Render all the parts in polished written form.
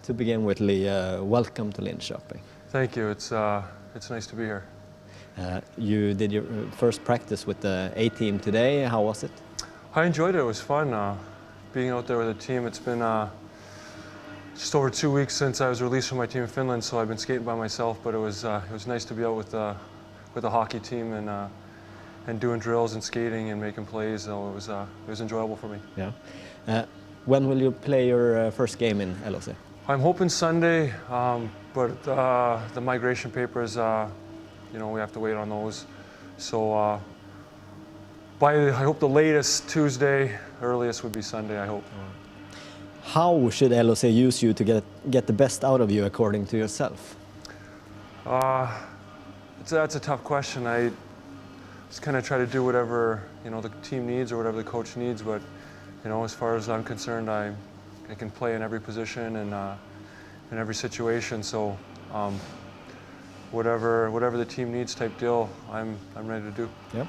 To begin with, Lee, welcome to Linköping. Thank you. It's nice to be here. You did your first practice with the A team today. How was it? I enjoyed it. It was fun being out there with the team. It's been just over 2 weeks since I was released from my team in Finland, so I've been skating by myself. But it was nice to be out with the hockey team and doing drills and skating and making plays. So it was enjoyable for me. Yeah. When will you play your first game in LOC? I'm hoping Sunday, but the migration papers, we have to wait on those. So I hope the latest Tuesday, earliest would be Sunday, I hope. How should LOC use you to get the best out of you according to yourself? That's a tough question. I just kind of try to do whatever the team needs or whatever the coach needs, but as far as I'm concerned, I can play in every position and in every situation. So whatever the team needs, type deal, I'm ready to do. Yeah.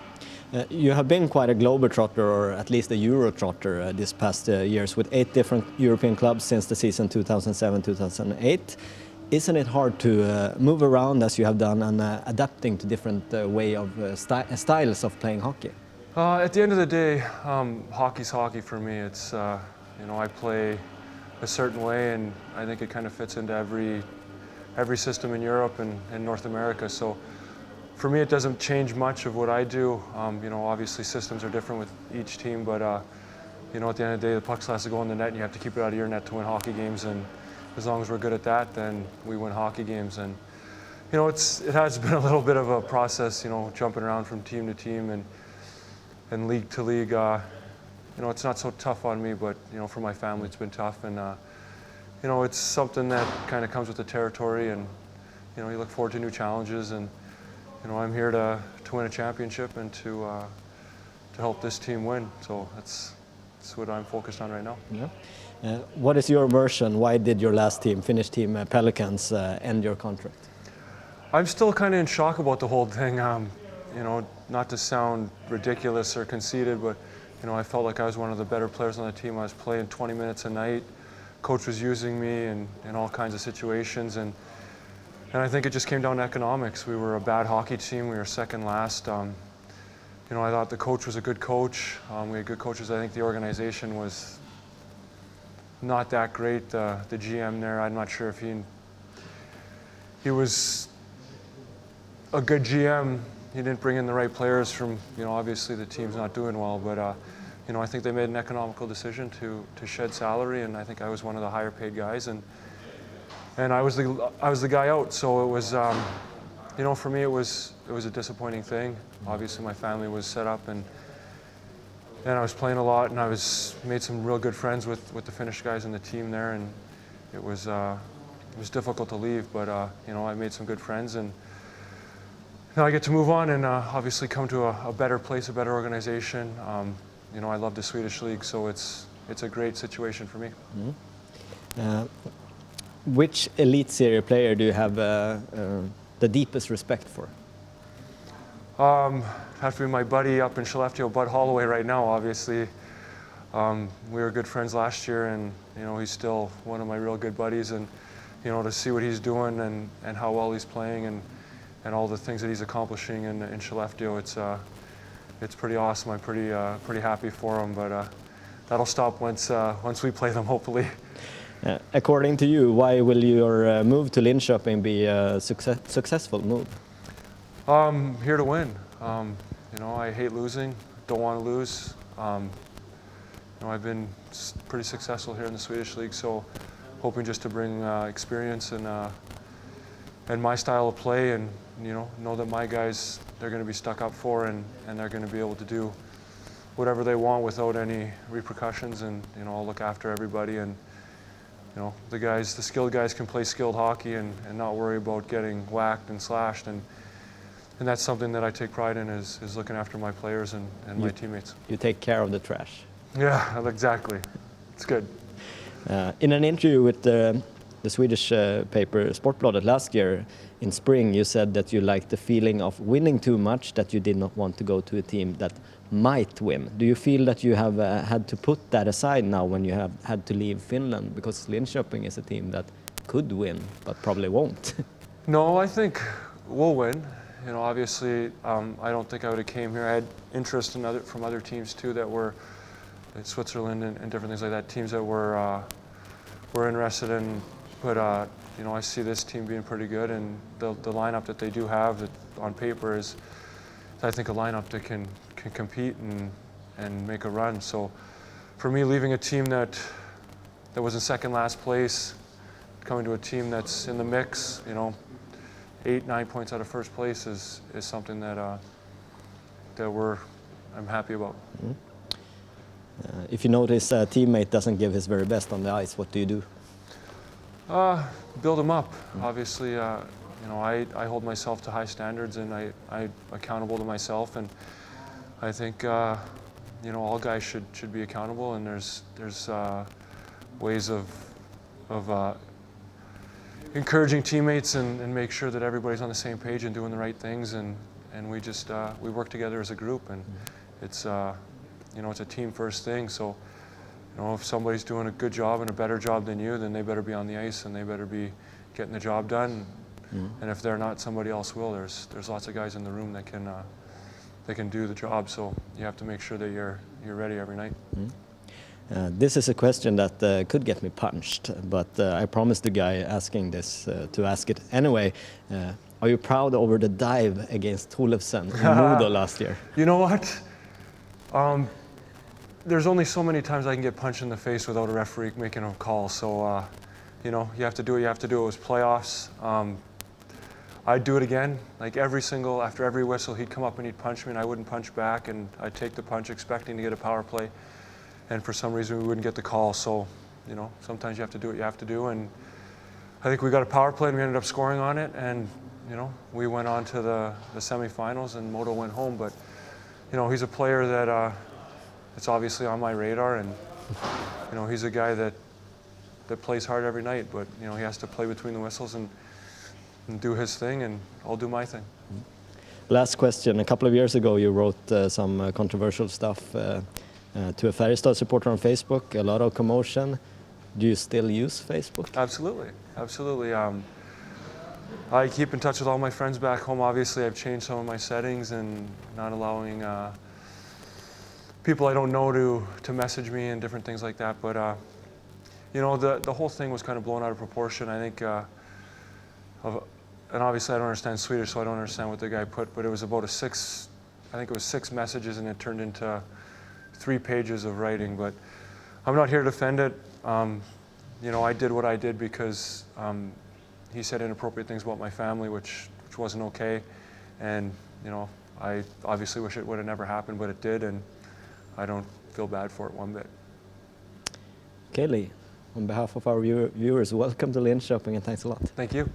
You have been quite a globetrotter, or at least a Eurotrotter, this past years, with 8 different European clubs since the season 2007-2008. Isn't it hard to move around as you have done and adapting to different styles of playing hockey? At the end of the day, hockey's hockey for me. It's I play a certain way, and I think it kind of fits into every system in Europe and North America. So for me, it doesn't change much of what I do. Obviously systems are different with each team, but at the end of the day, the puck has to go in the net, and you have to keep it out of your net to win hockey games. And as long as we're good at that, then we win hockey games. And it has been a little bit of a process, jumping around from team to team and league to league. It's not so tough on me, but for my family, it's been tough. And it's something that kind of comes with the territory, and you look forward to new challenges. And I'm here to win a championship and to help this team win. So that's what I'm focused on right now. Yeah. What is your version? Why did your last team, Finnish team Pelicans, end your contract? I'm still kind of in shock about the whole thing. Not to sound ridiculous or conceited, but I felt like I was one of the better players on the team. I was playing 20 minutes a night. Coach was using me in all kinds of situations, and I think it just came down to economics. We were a bad hockey team. We were second last. I thought the coach was a good coach. We had good coaches. I think the organization was not that great. The GM there, I'm not sure if he was a good GM. He didn't bring in the right players from, obviously the team's not doing well, but I think they made an economical decision to shed salary, and I think I was one of the higher paid guys, and I was the guy out. So it was, for me it was a disappointing thing. Obviously my family was set up, and I was playing a lot, and I made some real good friends with the Finnish guys in the team there, and it was difficult to leave, but I made some good friends, and now I get to move on and obviously come to a better place, a better organization. I love the Swedish league, so it's a great situation for me. Mm-hmm. Which elite series player do you have the deepest respect for? Have to be my buddy up in Skellefteå, Bud Holloway, right now, obviously. We were good friends last year, and he's still one of my real good buddies, and to see what he's doing and how well he's playing and all the things that he's accomplishing in Skellefteå, it's pretty awesome. I'm pretty happy for him, but that'll stop once we play them, hopefully. According to you, why will your move to Linköping be a successful move? Here to win. I hate losing, don't want to lose. I've been pretty successful here in the Swedish league, so hoping just to bring experience and my style of play, and know that my guys, they're going to be stuck up for, and they're going to be able to do whatever they want without any repercussions, and I'll look after everybody, and the skilled guys can play skilled hockey and not worry about getting whacked and slashed, and that's something that I take pride in, is looking after my players and my teammates. You take care of the trash. Yeah, exactly. It's good. In an interview with the Swedish paper Sportbladet last year in spring, you said that you liked the feeling of winning too much, that you did not want to go to a team that might win. Do you feel that you have had to put that aside now when you have had to leave Finland? Because Linköping is a team that could win, but probably won't. No, I think we'll win. You know, obviously, I don't think I would have came here. I had interest from other teams too that were in Switzerland and different things like that. Teams that were interested in, but you know, I see this team being pretty good, and the lineup that they do have that on paper is, I think, a lineup that can compete and make a run. So, for me, leaving a team that was in second last place, coming to a team that's in the mix, you know, 8-9 points out of first place is something that I'm happy about. Mm-hmm. If you notice a teammate doesn't give his very best on the ice, what do you do? Build him up. Mm-hmm. Obviously, you know, I hold myself to high standards, and I'm accountable to myself, and I think you know, all guys should be accountable, and there's ways of encouraging teammates and make sure that everybody's on the same page and doing the right things, and we just we work together as a group, and it's you know, it's a team first thing. So, you know, if somebody's doing a good job and a better job than you, then they better be on the ice and they better be getting the job done. And if they're not, somebody else will. There's lots of guys in the room that can do the job. So you have to make sure that you're ready every night. This is a question that could get me punched, but I promised the guy asking this to ask it anyway. Are you proud over the dive against Olofsen in Modo last year? You know what? There's only so many times I can get punched in the face without a referee making a call. So, you know, you have to do what you have to do. It was playoffs. I'd do it again. Like after every whistle, he'd come up and he'd punch me, and I wouldn't punch back, and I'd take the punch expecting to get a power play. And for some reason, we wouldn't get the call. So, you know, sometimes you have to do what you have to do. And I think we got a power play, and we ended up scoring on it. And, you know, we went on to the semifinals, and Modo went home. But, you know, he's a player that it's obviously on my radar. And, you know, he's a guy that plays hard every night. But, you know, he has to play between the whistles and do his thing, and I'll do my thing. Last question. A couple of years ago, you wrote some controversial stuff to a Färjestad supporter on Facebook, a lot of commotion. Do you still use Facebook? Absolutely, absolutely. I keep in touch with all my friends back home. Obviously, I've changed some of my settings and not allowing people I don't know to message me and different things like that. But you know, the whole thing was kind of blown out of proportion. I think, and obviously I don't understand Swedish, so I don't understand what the guy put. But it was about I think it was 6 messages, and it turned into 3 pages of writing. But I'm not here to defend it. You know, I did what I did because he said inappropriate things about my family, which wasn't okay. And, you know, I obviously wish it would have never happened, but it did, and I don't feel bad for it one bit. Okay, Lee, on behalf of our viewers, welcome to Linköping, and thanks a lot. Thank you.